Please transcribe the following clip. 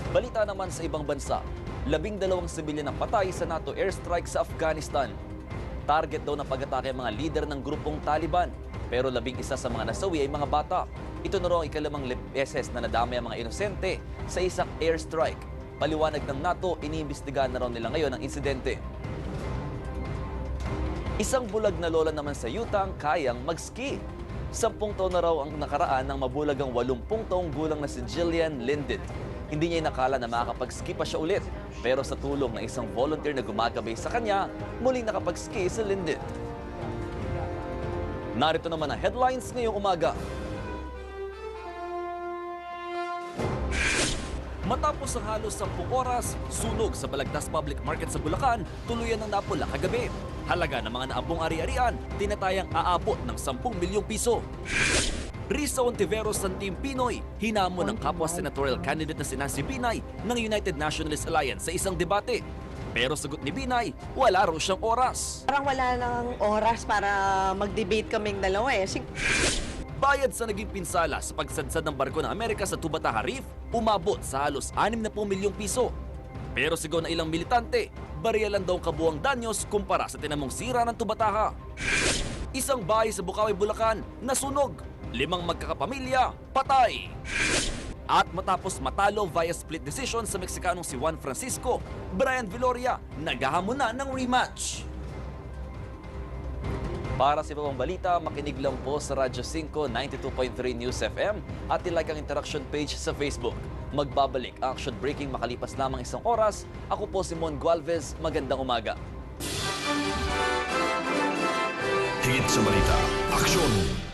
Balita naman sa ibang bansa, 12 sibilyan ang patay sa NATO airstrike sa Afghanistan. Target daw ng pag-atake ang mga lider ng grupong Taliban, pero 11 sa mga nasawi ay mga bata. Ito na raw ang ikalimang beses na nadamay ang mga inosente sa isang airstrike. Paliwanag ng NATO, iniimbestigahan na raw nila ngayon ang insidente. Isang bulag na lola naman sa Utah ang kayang mag-ski. 10 taon na raw ang nakaraan ng mabulagang 80 taong gulang na si Jillian Linden. Hindi niya inakala na makakapag-ski pa siya ulit. Pero sa tulong ng isang volunteer na gumagabay sa kanya, muling nakapag-ski si Linden. Narito naman ang headlines ngayong umaga. Matapos ang halos 10 oras, sunog sa Balagtas Public Market sa Bulacan, tuluyan ng napula kagabi. Halaga ng mga naabong ari-arian, tinatayang aabot ng 10 milyong piso. Risa Ontiveros ng Team Pinoy, hinamon ng kapwa senatorial candidate na si Nancy Binay ng United Nationalist Alliance sa isang debate. Pero sagot ni Binay, wala raw siyang oras. Parang wala nang oras para mag-debate kaming dalawa eh. Bayad sa naging pinsala sa pagsadsad ng barko ng Amerika sa Tubataha Reef, umabot sa halos 60 milyong piso. Pero sigaw na ilang militante, bariya lang daw kabuang danyos kumpara sa tinamong sira ng Tubataha. Isang bahay sa Bukawi, Bulacan, nasunog. 5 magkakapamilya, patay. At matapos matalo via split decision sa Meksikanong si Juan Francisco, Brian Viloria naghahamon na ng rematch. Para sa ibang balita, makinig lang po sa Radyo 5 92.3 News FM at ilike ang interaction page sa Facebook. Magbabalik ang action breaking makalipas lamang 1 oras. Ako po si Mon Gualvez. Magandang umaga. Higit sa balita, aksyon!